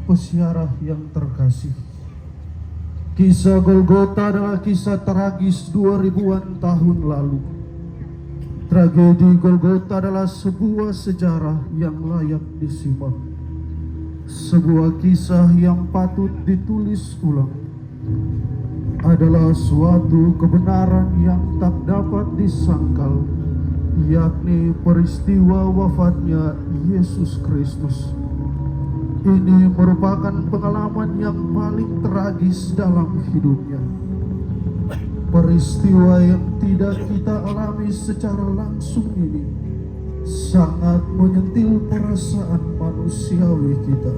Peziarah yang terkasih, kisah Golgota adalah kisah tragis 2000-an tahun lalu. Tragedi Golgota adalah sebuah sejarah yang layak disimak, sebuah kisah yang patut ditulis ulang. Adalah suatu kebenaran yang tak dapat disangkal, yakni peristiwa wafatnya Yesus Kristus. Ini merupakan pengalaman yang paling tragis dalam hidupnya. Peristiwa yang tidak kita alami secara langsung ini sangat menyentil perasaan manusiawi kita.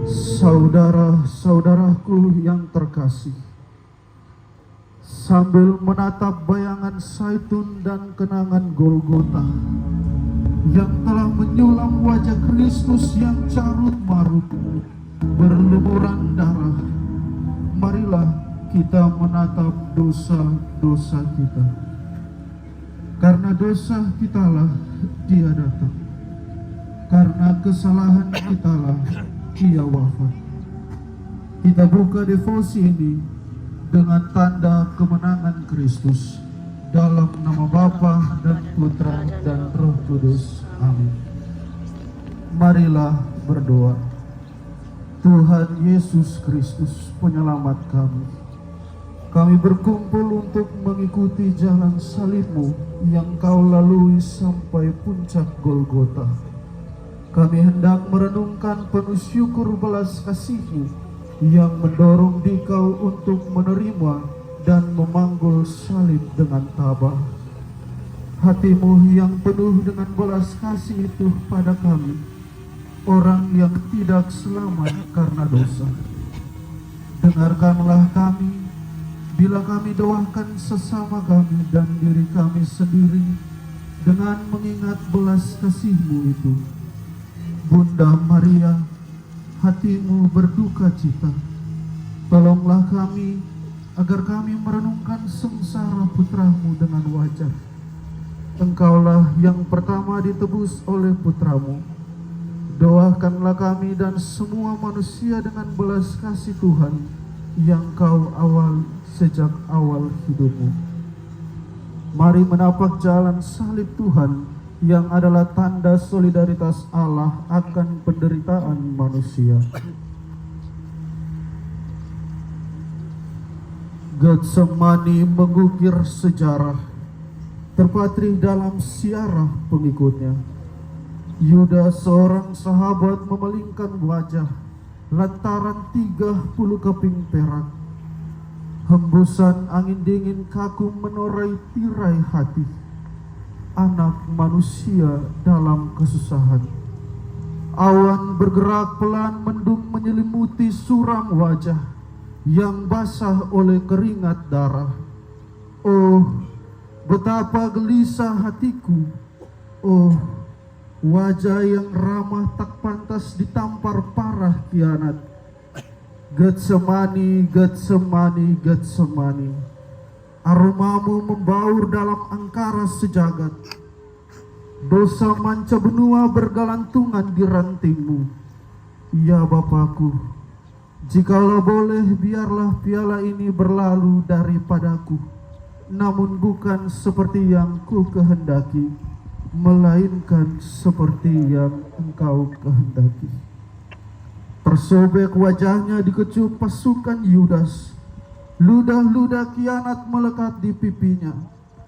Saudara-saudaraku yang terkasih, sambil menatap bayangan zaitun dan kenangan Golgota yang telah menyulam wajah Kristus yang carut marut, berlumuran darah, marilah kita menatap dosa-dosa kita. Karena dosa kitalah Dia datang, karena kesalahan kitalah Ia wafat. Kita buka devosi ini dengan tanda kemenangan Kristus. Dalam nama Bapa dan Putra dan Roh Kudus. Amin. Marilah berdoa. Tuhan Yesus Kristus, penyelamat kami. Kami berkumpul untuk mengikuti jalan salib-Mu yang Kau lalui sampai puncak Golgota. Kami hendak merenungkan penuh syukur belas kasih-Mu yang mendorong Dikau untuk menerima dan memanggul salib dengan tabah. Hati-Mu yang penuh dengan belas kasih itu pada kami, orang yang tidak selamat karena dosa. Dengarkanlah kami bila kami doakan sesama kami dan diri kami sendiri dengan mengingat belas kasih-Mu itu. Bunda Maria, hati-Mu berduka cita. Tolonglah kami agar kami merenungkan sengsara putra-Mu dengan wajar. Engkaulah yang pertama ditebus oleh putra-Mu. Doakanlah kami dan semua manusia dengan belas kasih Tuhan yang Kau awal sejak awal hidup-Mu. Mari menapak jalan salib Tuhan yang adalah tanda solidaritas Allah akan penderitaan manusia. Getsemani mengukir sejarah, terpatri dalam siarah pengikutnya. Yudas, seorang sahabat, memalingkan wajah lantaran 30 keping perak. Hembusan angin dingin kagum menorai tirai hati anak manusia dalam kesusahan. Awan bergerak pelan mendung menyelimuti suram wajah yang basah oleh keringat darah. Oh, betapa gelisah hatiku. Oh, wajah yang ramah tak pantas ditampar parah kianat. Getsemani, Getsemani, Getsemani. Aromamu membaur dalam angkara sejagat. Dosa manca benua bergelantungan di rantingmu. Ya Bapakku, jikalau boleh, biarlah piala ini berlalu daripadaku, namun bukan seperti yang ku kehendaki, melainkan seperti yang Engkau kehendaki. Tersobek wajahnya dikecup pasukan Yudas. Ludah-ludah kianat melekat di pipinya.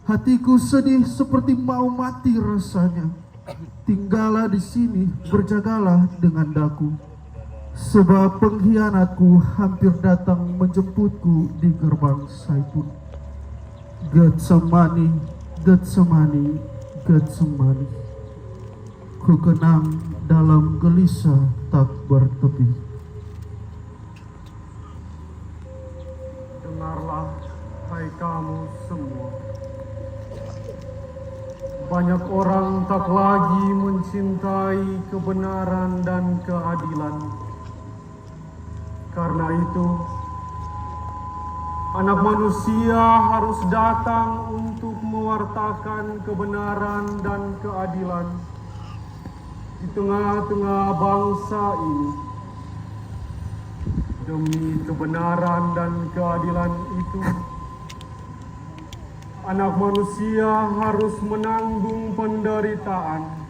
Hatiku sedih seperti mau mati rasanya. Tinggallah di sini, berjagalah dengan daku. Sebab pengkhianatku hampir datang menjemputku di gerbang zaitun. Getsemani, Getsemani, Getsemani. Ku kenang dalam gelisah tak bertepi. Dengarlah, hai kamu semua. Banyak orang tak lagi mencintai kebenaran dan keadilan. Karena itu, Anak Manusia harus datang untuk mewartakan kebenaran dan keadilan, di tengah-tengah bangsa ini. Demi kebenaran dan keadilan itu, anak manusia harus menanggung penderitaan,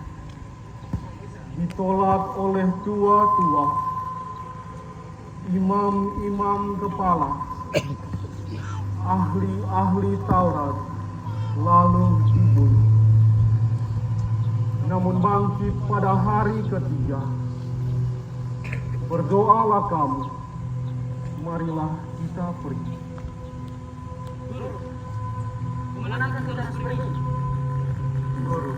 ditolak oleh tua-tua, imam-imam kepala, ahli-ahli Taurat, lalu dibunuh. Namun bangkit pada hari ketiga. Berdoalah kamu, marilah kita pergi. Kemanakah kita harus pergi? Guru,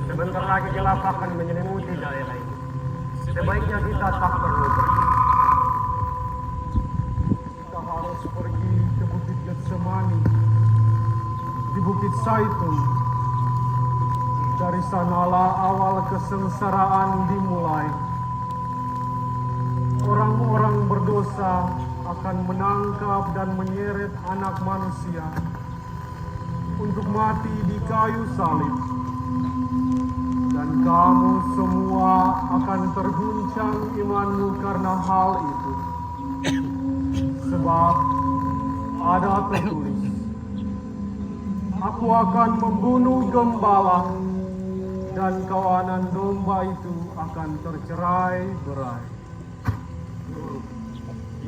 sebentar lagi gelap akan menyelimuti daerah ini. Sebaiknya kita tak perlu pergi. Kita harus pergi ke Bukit Getsemani, di Bukit Zaitun. Dari sanalah awal kesengsaraan dimulai. Orang-orang berdosa akan menangkap dan menyeret anak manusia untuk mati di kayu salib. Dan kamu semua akan terguncang imanmu karena hal itu. Sebab ada tertulis, aku akan membunuh gembala, dan kawanan domba itu akan tercerai-berai.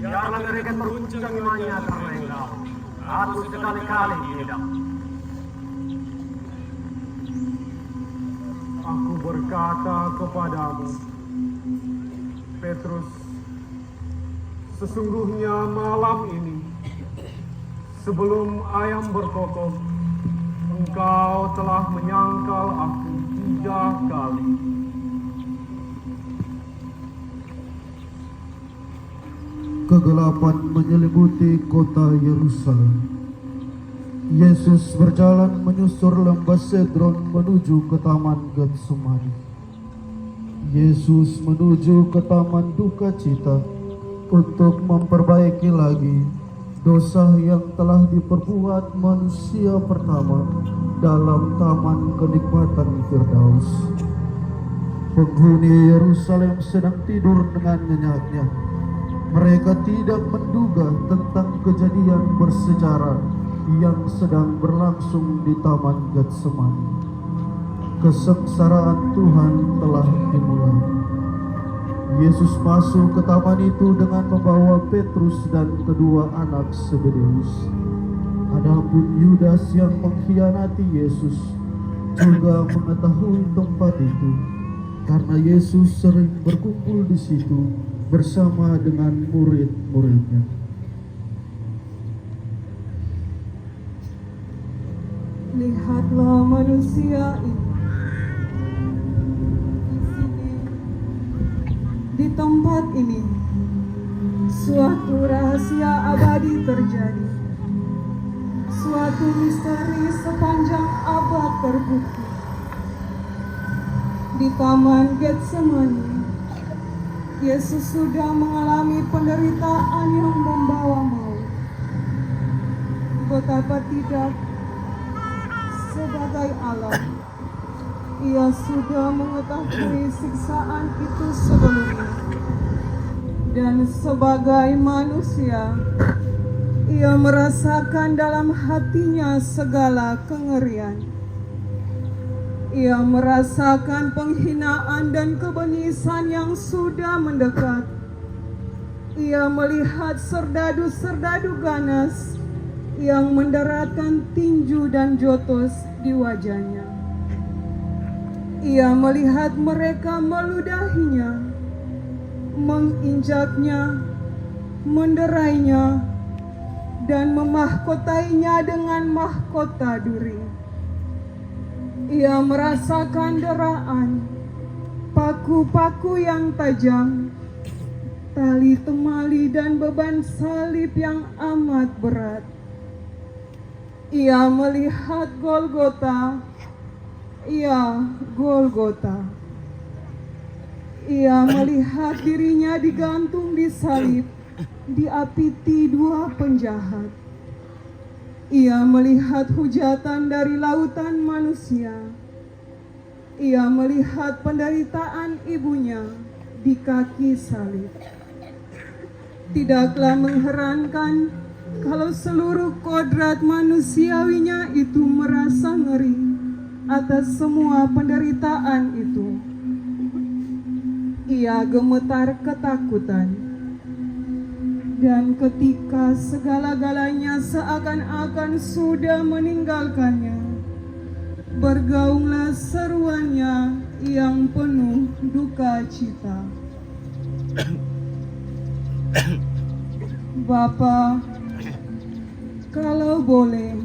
Jangan mereka terguncang imannya karena engkau. Aku sekali-kali tidak. Aku berkata kepadamu, Petrus, sesungguhnya malam ini, sebelum ayam berkokok, engkau telah menyangkal aku 3 kali. Kegelapan menyelimuti kota Yerusalem. Yesus berjalan menyusur lembah Cedron menuju ke Taman Getsemani. Yesus menuju ke Taman Duka Cita untuk memperbaiki lagi dosa yang telah diperbuat manusia pertama dalam Taman Kenikmatan Firdaus. Penghuni Yerusalem sedang tidur dengan nyenyaknya. Mereka tidak menduga tentang kejadian bersejarah yang sedang berlangsung di Taman Getsemani. Kesengsaraan Tuhan telah dimulai. Yesus masuk ke taman itu dengan membawa Petrus dan kedua anak Zebedeus. Adapun Yudas yang mengkhianati Yesus juga mengetahui tempat itu, karena Yesus sering berkumpul di situ bersama dengan murid-muridnya. Lihatlah manusia ini. Di tempat ini, suatu rahasia abadi terjadi. Suatu misteri sepanjang abad terbukti. Di Taman Getsemani, Yesus sudah mengalami penderitaan yang membawa maut. Betapa tidak, sebagai Allah, Ia sudah mengetahui siksaan itu sebelumnya. Dan sebagai manusia, Ia merasakan dalam hatinya segala kengerian. Ia merasakan penghinaan dan kebengisan yang sudah mendekat. Ia melihat serdadu-serdadu ganas yang mendaratkan tinju dan jotos di wajahnya. Ia melihat mereka meludahinya, menginjaknya, menderainya, dan memahkotainya dengan mahkota duri. Ia merasakan deraan, paku-paku yang tajam, tali temali dan beban salib yang amat berat. Ia melihat Golgota, Golgota. Ia melihat dirinya digantung di salib, diapiti 2 penjahat. Ia melihat hujatan dari lautan manusia. ia melihat penderitaan ibunya di kaki salib. Tidaklah mengherankan kalau seluruh kodrat manusiawinya itu merasa ngeri atas semua penderitaan itu. Ia gemetar ketakutan, dan ketika segala-galanya seakan-akan sudah meninggalkannya, bergaunglah seruannya yang penuh duka cita. Bapa, kalau boleh,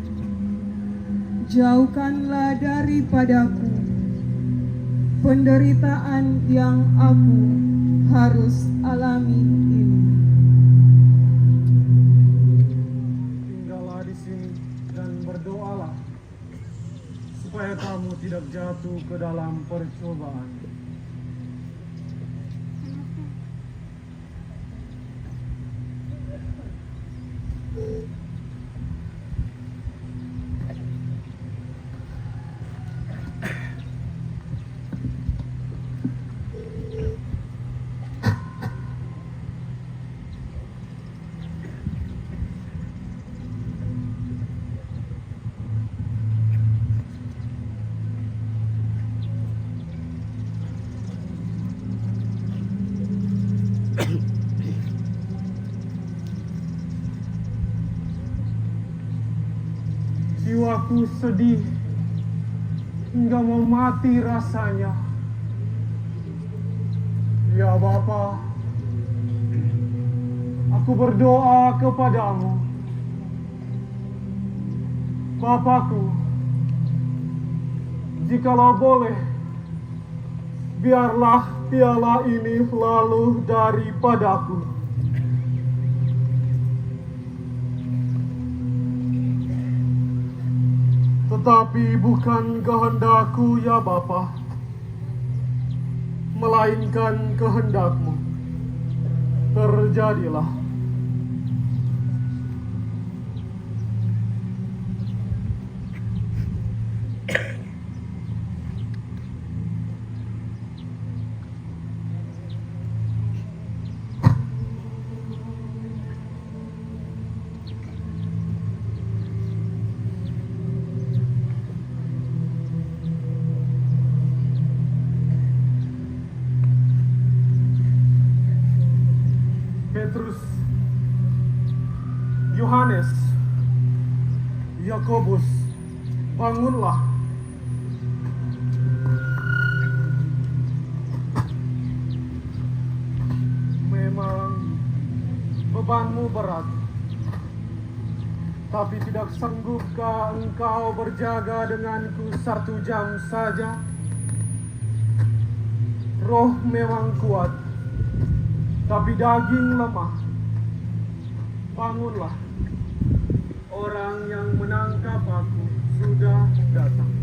jauhkanlah daripadaku penderitaan yang aku harus alami ini. Tinggallah di sini dan berdoalah supaya kamu tidak jatuh ke dalam percobaan. Jiwaku sedih hingga mau mati rasanya. Ya Bapa, aku berdoa kepadamu. Bapakku, jikalau boleh, biarlah piala ini lalu daripadaku. Tetapi bukan kehendakku ya Bapa, melainkan kehendakmu. Terjadilah. Petrus, Yohanes, Yakobus, bangunlah. Memang bebanmu berat, tapi tidak sanggupkah engkau berjaga denganku 1 jam saja? Roh memang kuat, tapi daging lemah. Bangunlah, orang yang menangkap aku sudah datang.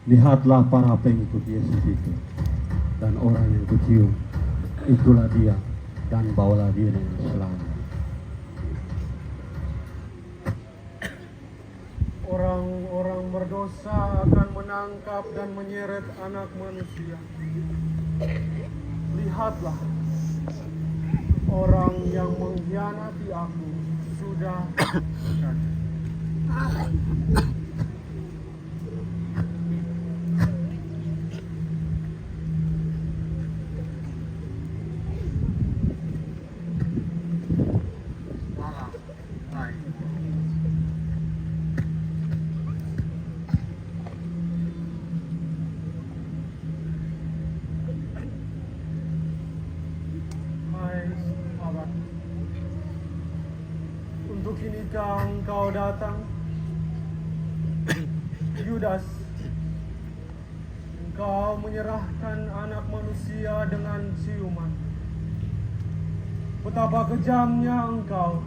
Lihatlah para pengikut Yesus itu, dan orang yang kucium, itulah dia, dan bawalah dia dengan selamat. Orang-orang berdosa akan menangkap dan menyeret anak manusia. Lihatlah, orang yang mengkhianati aku sudah dekat. Untuk inikah engkau datang? Yudas, Engkau menyerahkan anak manusia dengan ciuman. Betapa kejamnya engkau.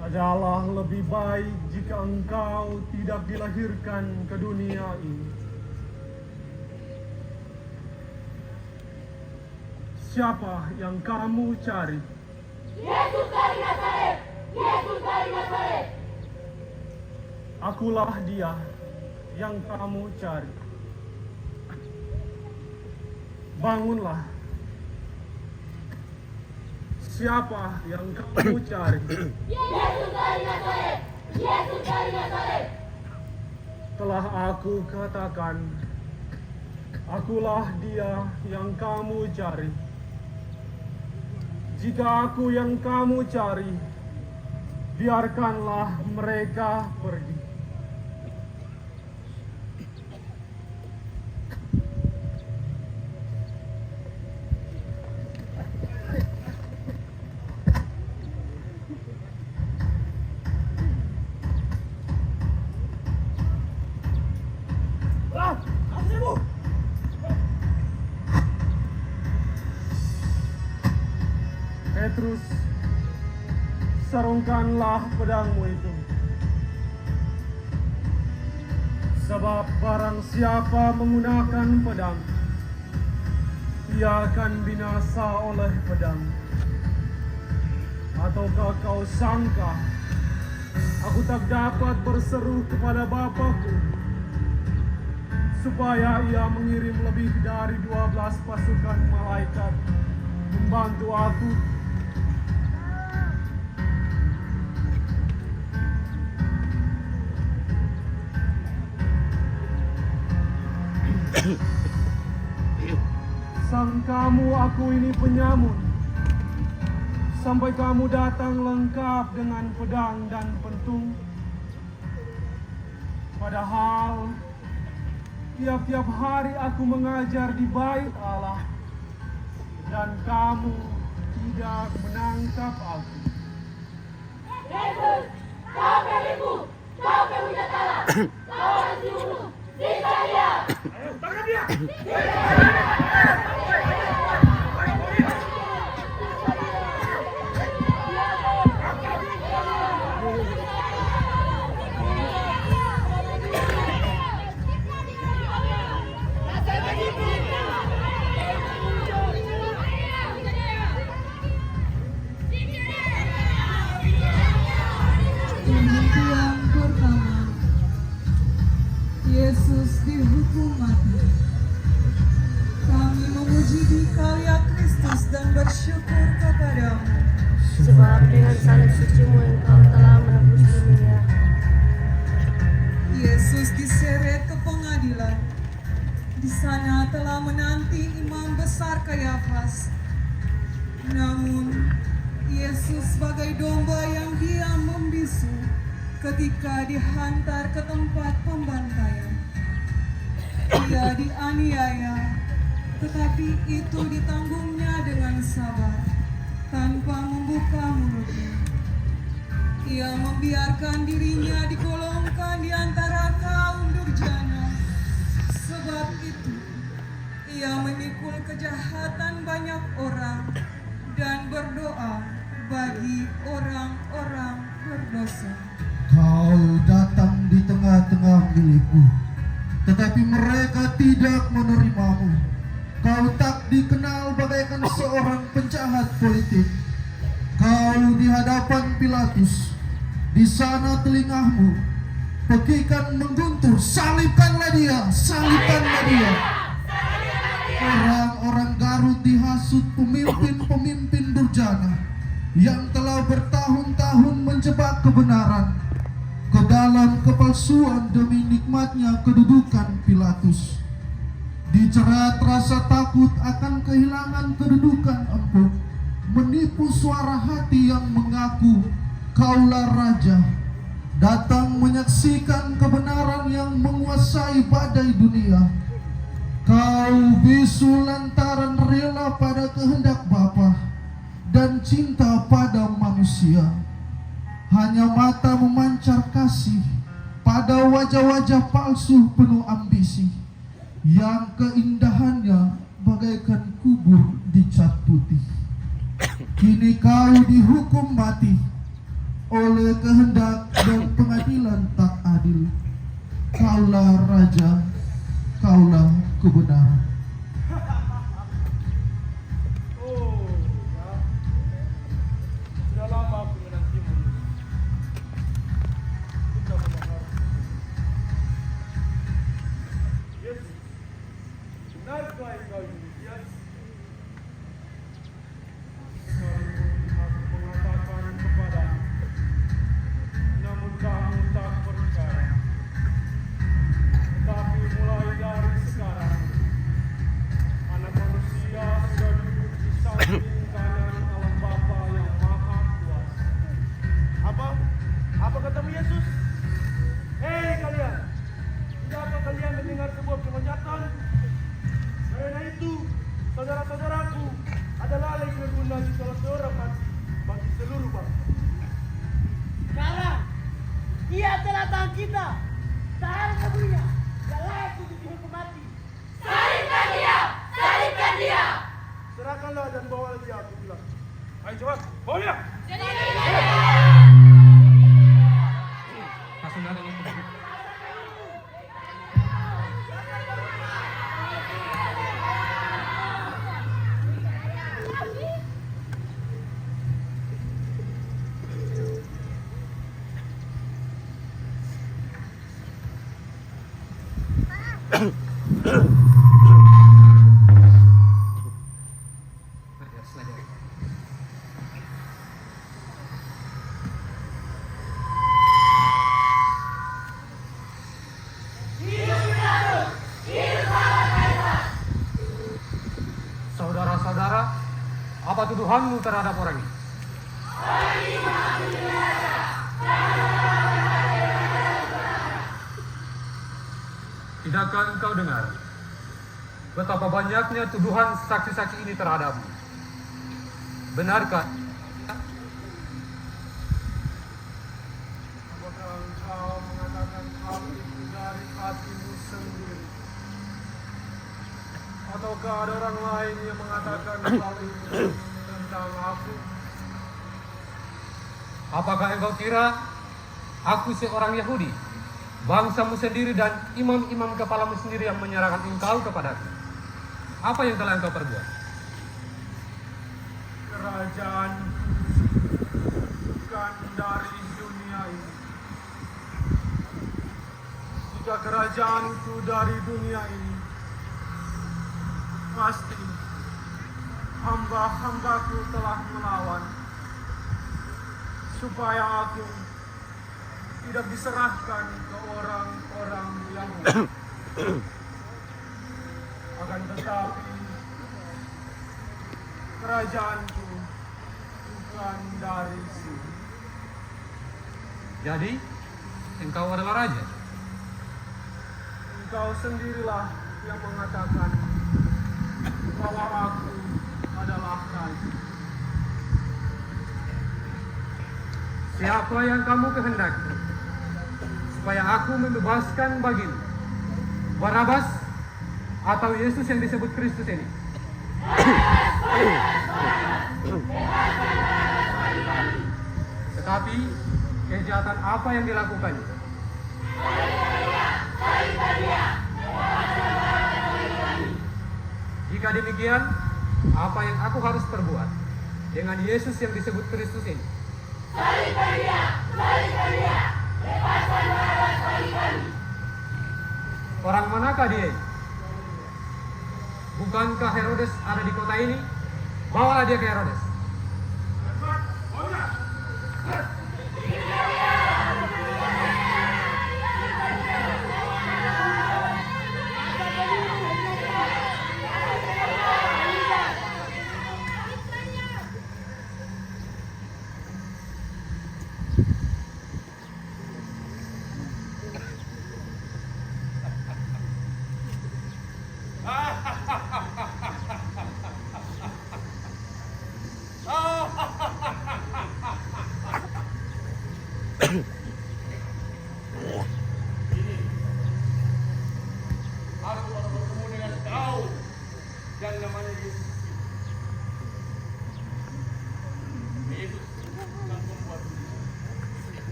Adalah lebih baik jika engkau tidak dilahirkan ke dunia ini. Siapa yang kamu cari? Yesus dari Nazaret! Yesus dari Nazaret! Akulah dia yang kamu cari. Bangunlah. Siapa yang kamu cari? Yesus dari Nazaret! Yesus dari Nazaret! Telah aku katakan, akulah dia yang kamu cari. Jika aku yang kamu cari, biarkanlah mereka pergi. Petrus, sarungkanlah pedangmu itu. Sebab barang siapa menggunakan pedang, ia akan binasa oleh pedang. Ataukah kau sangka aku tak dapat berseru kepada Bapakku supaya ia mengirim lebih dari 12 pasukan malaikat membantu aku? Sangkamu aku ini penyamun, sampai kamu datang lengkap dengan pedang dan pentung. Padahal tiap-tiap hari aku mengajar di bait Allah, dan kamu tidak menangkap aku. Yesus! Kau penipu! Kau penghujat Allah! Kau orang dibunuh! Siksa dia! Yang pertama, Yesus dihukum mati. Kami memuji Dikau ya Kristus dan bersyukur kepadamu. Sebab dengan salib suci-Mu Engkau telah menebus dunia. Yesus diseret ke pengadilan. Di sana telah menanti imam besar Kayafas. Namun, Yesus sebagai domba yang diam membisu ketika dihantar ke tempat pembantaian. Ia dianiaya, tetapi itu ditanggungnya dengan sabar, tanpa membuka mulutnya. Ia membiarkan dirinya digolongkan di antara kaum durjana. Sebab itu, ia memikul kejahatan banyak orang dan berdoa bagi orang-orang berdosa. Kau datang di tengah-tengah milikku, tetapi mereka tidak menerimamu. Kau tak dikenal bagaikan seorang penjahat politik. Kau di hadapan Pilatus, di sana telingamu pekikan mengguntur, salibkanlah dia, salibkanlah dia. Orang-orang Garut dihasut pemimpin-pemimpin durjana yang telah bertahun-tahun menjebak kebenaran ke dalam kepalsuan demi nikmatnya kedudukan Pilatus. Dijerat rasa takut akan kehilangan kedudukan empuk, menipu suara hati yang mengaku kaulah raja, datang menyaksikan kebenaran yang menguasai badai dunia. Kau bisu lantaran rela pada kehendak Bapa dan cinta pada manusia. Hanya mata memancar kasih pada wajah-wajah palsu penuh ambisi. yang keindahannya bagaikan kubur dicat putih. Kini kau dihukum mati oleh kehendak dan pengadilan tak adil. Kaulah raja, kaulah kebenaran. Oh, ya. Sudah lama aku menantimu. Kita mendengar. Yesus, benarkah engkau ini? Yes. Sekalipun aku mengatakan kepadamu, namun kamu tak percaya. Tetapi mulai dari sekarang, Anak Manusia sudah duduk di samping kanan Allah Bapa yang Maha Kuasa. Apa katamu Yesus? Hei kalian, tidakkah kalian mendengar sebuah penghujatan? Karena itu, saudara-saudaraku, adalah lagi berguna di salah seorang mati bagi seluruh bangsa. Sekarang, ia telah tahan kita. Tahan kebunya. Gak layak untuk dihukum mati. Salibkan dia! Salibkan dia! Serahkanlah dan bawa dia, aku bilang. Ayo cepat, bawa dia! Saudara-saudara, apa tuduhanmu terhadap orang ini? Tidakkah engkau dengar betapa banyaknya tuduhan saksi-saksi ini terhadapmu? Benarkah? Apakah engkau mengatakan hal itu dari hatimu sendiri? Ataukah ada orang lain yang mengatakan hal itu tentang aku? Apakah engkau kira aku seorang Yahudi, bangsamu sendiri dan imam-imam kepalamu sendiri yang menyerahkan engkau kepadaku? Apa yang telah engkau perbuat? Kerajaan bukan dari dunia ini. Jika kerajaan itu dari dunia ini, pasti hamba-hambaku telah melawan supaya aku tidak diserahkan ke orang-orang Yahudi. Akan tetapi kerajaanku bukan dari sini. Jadi, engkau adalah raja. Engkau sendirilah yang mengatakan bahwa aku adalah raja. Siapa yang kamu kehendaki supaya aku membebaskan bagimu? Barabas atau Yesus yang disebut Kristus ini? Tetapi kejahatan apa yang dilakukannya? Jika demikian, apa yang aku harus perbuat dengan Yesus yang disebut Kristus ini? Orang manakah dia ini? Bukankah Herodes ada di kota ini? Bawalah dia ke Herodes.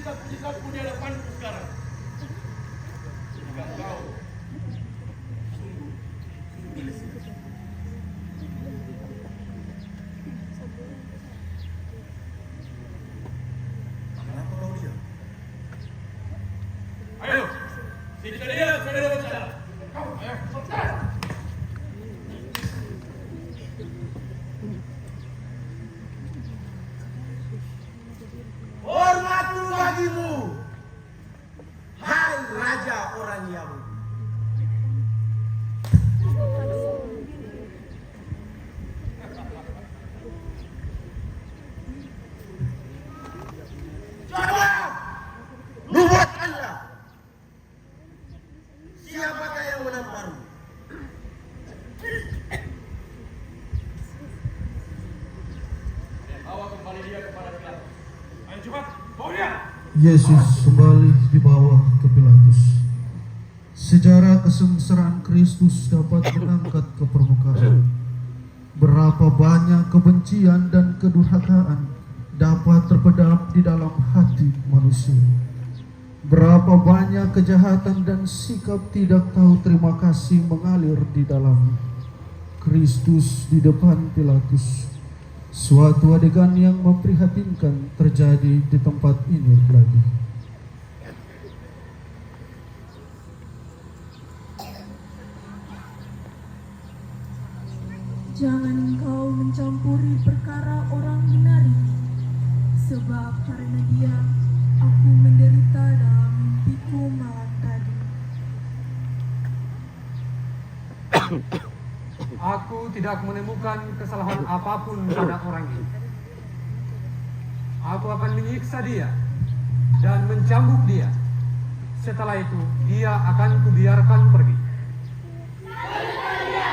sikap-sikapku di hadapanku sekarang. Jika kau sungguh gelisah. Kenapa kau diam? Ayo, kita diam, saudara bicara. Ayo, Hormatku bagimu, hai raja orang Yahudi. Coba nubuatkanlah, siapakah yang menamparmu? bawa kembali dia kepada Pilatus. Ayo cepat, bawa dia. Yesus kembali dibawa ke Pilatus. Sejarah kesengsaraan Kristus dapat mengangkat ke permukaan. Berapa banyak kebencian dan kedurhakaan dapat terpendam di dalam hati manusia. Berapa banyak kejahatan dan sikap tidak tahu terima kasih mengalir di dalam Kristus di depan Pilatus. Suatu adegan yang memprihatinkan terjadi di tempat ini lagi. Jangan engkau mencampuri perkara orang benar ini, sebab karena dia aku menderita dalam mimpiku malam tadi. Aku tidak menemukan kesalahan apapun pada orang ini. Aku akan menyiksa dia dan mencambuk dia. Setelah itu, dia akan kubiarkan pergi. Matikan dia.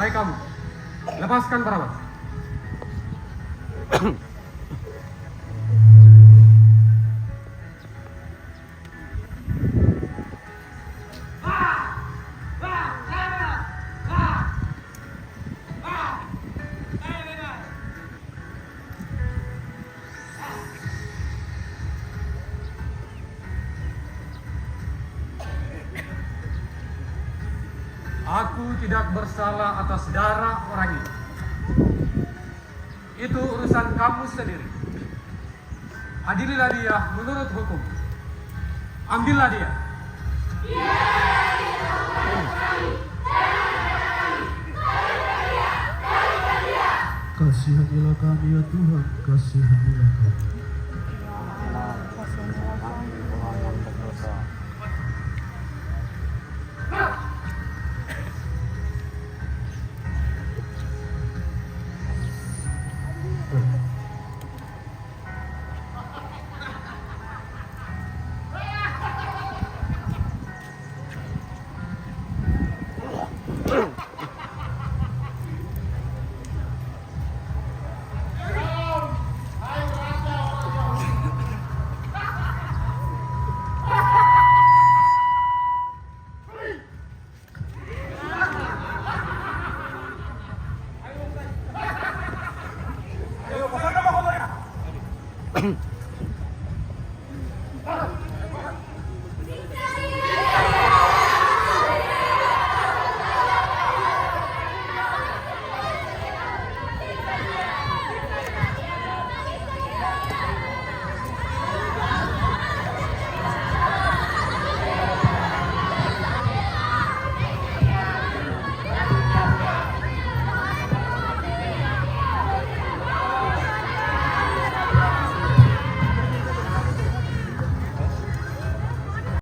Hai kamu, lepaskan Barabas. Aku tidak bersalah atas darah orang ini. Itu urusan kamu sendiri. Adililah dia menurut hukum. Ambillah dia. Kasihanilah kami ya Tuhan, kasihanilah kami.